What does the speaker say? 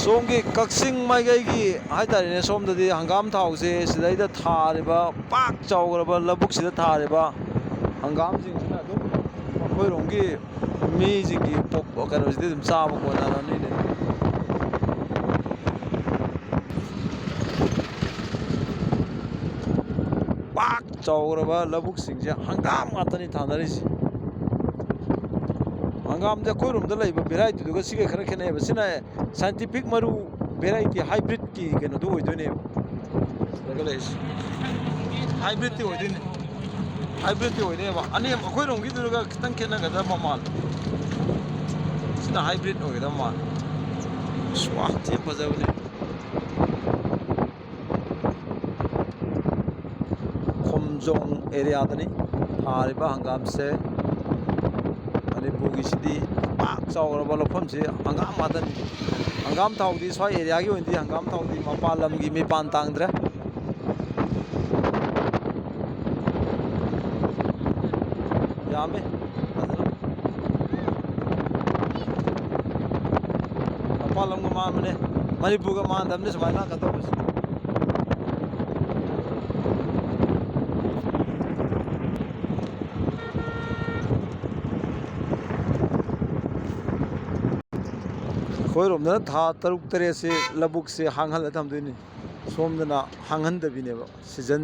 सोमगी कक्सिंग माइगैगी हाइतारेने सोमददी हंगाम थाउसे सिदैदा थारिबा पाक चाउग्रबा लबुकसिदा थारिबा हंगाम जिंगसिना अदुम अखोइरोंगी मीजिंगी पोप कनोसिदि अदुम चाबा कोनारानिने पाक चाउग्रबा लबुकसिंगसे हंगाम गातनी थानरिसि हंगाम जे कोइरोमदा लैबा भेराइटी दुगा सिगे खरा खेनेबा सिना साइंटिफिक मरु भेराइटी हाइब्रिड की केनो दु होइदोने दगा लेस हाइब्रिड ती होइदोने हाइब्रिड ती होइनेबा अने कोइरोमगी दुगा खितंग खेनगदा ममाल सिना हाइब्रिड होइदा माल स्वा थे फजाबने खोमजोंग एरिया दनी थारिबा हंगाम से मणिपुर की पाक चाउरबा लफमसे हंगाम मातनी हंगाम थाउदी स्वाई एरिया की ओइदी हंगाम थाउदी मपाल लमगी मिपान तांगद्रे यामे मपाल लमगा मामने मणिपुर का मान दमने समाना कतबस खोइरोमदना था तरुक तरे से लबुक से हांगहल थमदोइनि सोमदना हांगहन दबिनेबा सीजन